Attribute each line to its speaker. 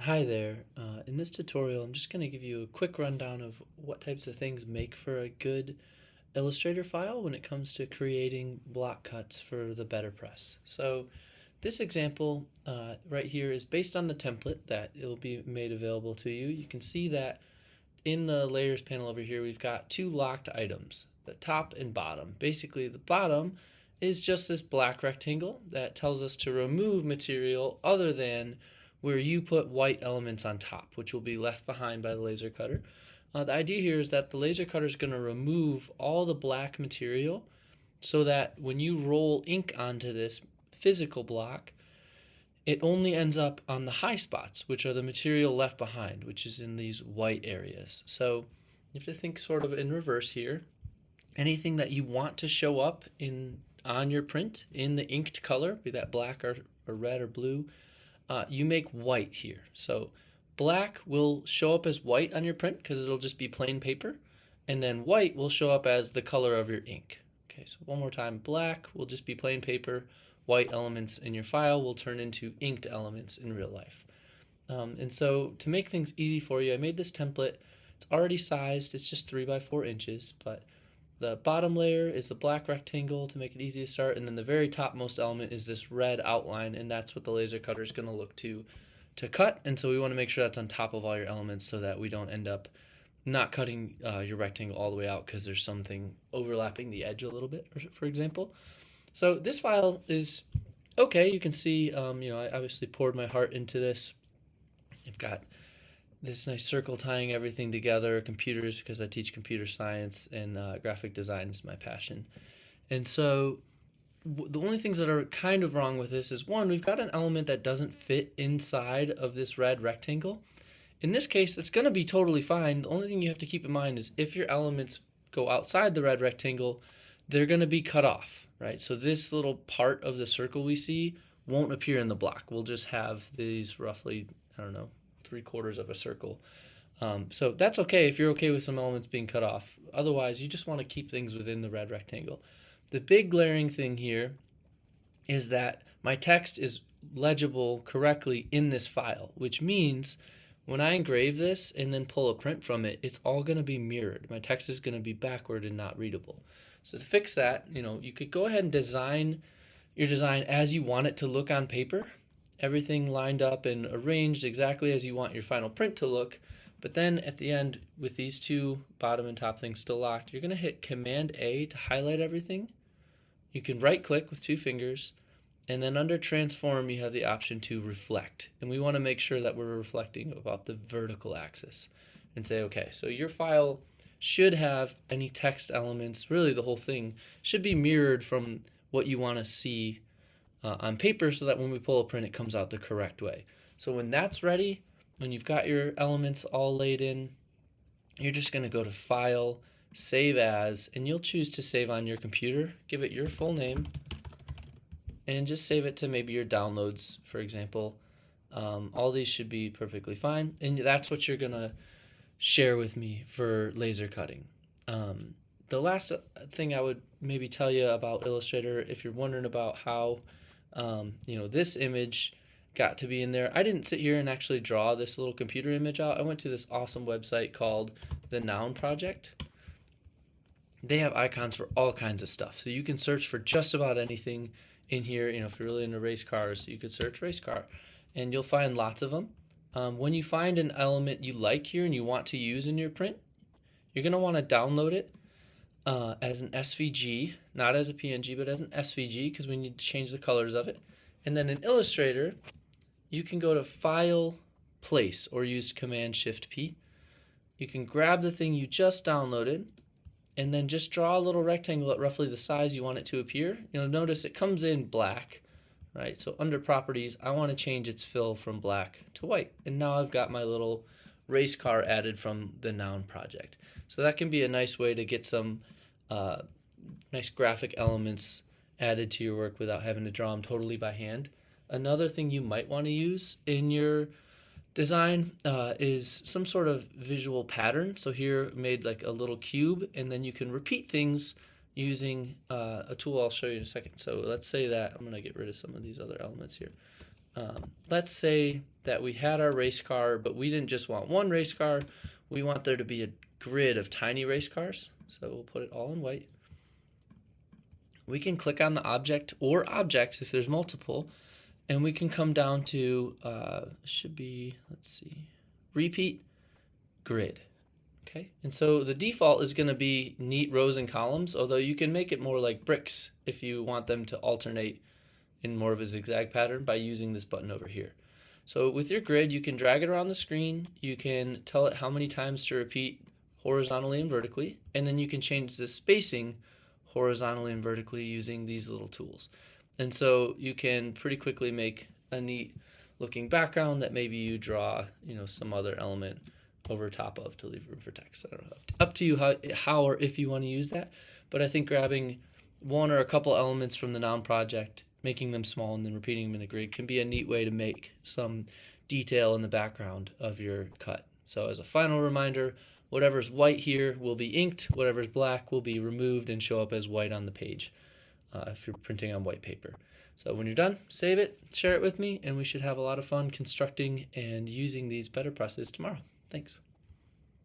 Speaker 1: Hi there. In this tutorial, I'm just going to give you a quick rundown of what types of things make for a good Illustrator file when it comes to creating block cuts for the better press. So this example right here is based on the template that will be made available to you. You can see that in the layers panel over here, we've got two locked items, the top and bottom. Basically, the bottom is just this black rectangle that tells us to remove material other than where you put white elements on top, which will be left behind by the laser cutter. The idea here is that the laser cutter is going to remove all the black material so that when you roll ink onto this physical block, it only ends up on the high spots, which are the material left behind, which is in these white areas. So you have to think sort of in reverse here. Anything that you want to show up on your print in the inked color, be that black or red or blue, you make white here. So black will show up as white on your print because it'll just be plain paper, and then white will show up as the color of your ink. Okay, so one more time, black will just be plain paper, white elements in your file will turn into inked elements in real life. And so to make things easy for you, I made this template. It's already sized, it's just 3 by 4 inches, but the bottom layer is the black rectangle to make it easy to start, and then the very topmost element is this red outline, and that's what the laser cutter is going to look to cut. And so we want to make sure that's on top of all your elements so that we don't end up not cutting your rectangle all the way out because there's something overlapping the edge a little bit, for example. So this file is okay. You can see, I obviously poured my heart into this. I've got this nice circle tying everything together, computers, because I teach computer science, and graphic design is my passion. And so the only things that are kind of wrong with this is, one, we've got an element that doesn't fit inside of this red rectangle. In this case, it's going to be totally fine. The only thing you have to keep in mind is if your elements go outside the red rectangle, they're going to be cut off, right? So this little part of the circle we see won't appear in the block. We'll just have these roughly, 3/4 of a circle. So that's okay if you're okay with some elements being cut off. Otherwise, you just want to keep things within the red rectangle. The big glaring thing here is that my text is legible correctly in this file, which means when I engrave this and then pull a print from it, it's all going to be mirrored. My text is going to be backward and not readable. So to fix that, you could go ahead and design your design as you want it to look on paper. Everything lined up and arranged exactly as you want your final print to look. But then at the end, with these two bottom and top things still locked, you're going to hit Command A to highlight everything. You can right click with 2 fingers, and then under Transform you have the option to reflect. And we want to make sure that we're reflecting about the vertical axis and say, okay, so your file should have any text elements, really the whole thing, should be mirrored from what you want to see on paper so that when we pull a print it comes out the correct way. So when that's ready, when you've got your elements all laid in, you're just going to go to File, Save As, and you'll choose to save on your computer. Give it your full name, and just save it to maybe your downloads, for example. All these should be perfectly fine, and that's what you're going to share with me for laser cutting. The last thing I would maybe tell you about Illustrator, if you're wondering about how this image got to be in there, I didn't sit here and actually draw this little computer image out. I went to this awesome website called the Noun Project. They have icons for all kinds of stuff, so you can search for just about anything in here. If you're really into race cars, you could search race car, and you'll find lots of them. When you find an element you like here and you want to use in your print, you're going to want to download it as an SVG, not as a PNG, but as an SVG, because we need to change the colors of it. And then in Illustrator, you can go to File, Place, or use Command-Shift-P. You can grab the thing you just downloaded, and then just draw a little rectangle at roughly the size you want it to appear. Notice it comes in black, right? So under Properties, I want to change its fill from black to white. And now I've got my little race car added from the Noun Project. So that can be a nice way to get some nice graphic elements added to your work without having to draw them totally by hand. Another thing you might want to use in your design is some sort of visual pattern. So here made like a little cube, and then you can repeat things using a tool I'll show you in a second. So let's say that I'm going to get rid of some of these other elements here. let's say that we had our race car, but we didn't just want one race car. We want there to be a grid of tiny race cars. So we'll put it all in white. We can click on the object or objects if there's multiple, and we can come down to, should be, let's see, repeat grid. Okay, and so the default is going to be neat rows and columns, although you can make it more like bricks if you want them to alternate in more of a zigzag pattern by using this button over here. So with your grid, you can drag it around the screen, you can tell it how many times to repeat horizontally and vertically, and then you can change the spacing horizontally and vertically using these little tools. And so you can pretty quickly make a neat looking background that maybe you draw, some other element over top of to leave room for text. I don't know. Up to you how or if you want to use that, but I think grabbing one or a couple elements from the noun project, making them small, and then repeating them in a grid can be a neat way to make some detail in the background of your cut. So as a final reminder, whatever's white here will be inked, whatever's black will be removed and show up as white on the page if you're printing on white paper. So when you're done, save it, share it with me, and we should have a lot of fun constructing and using these better presses tomorrow. Thanks.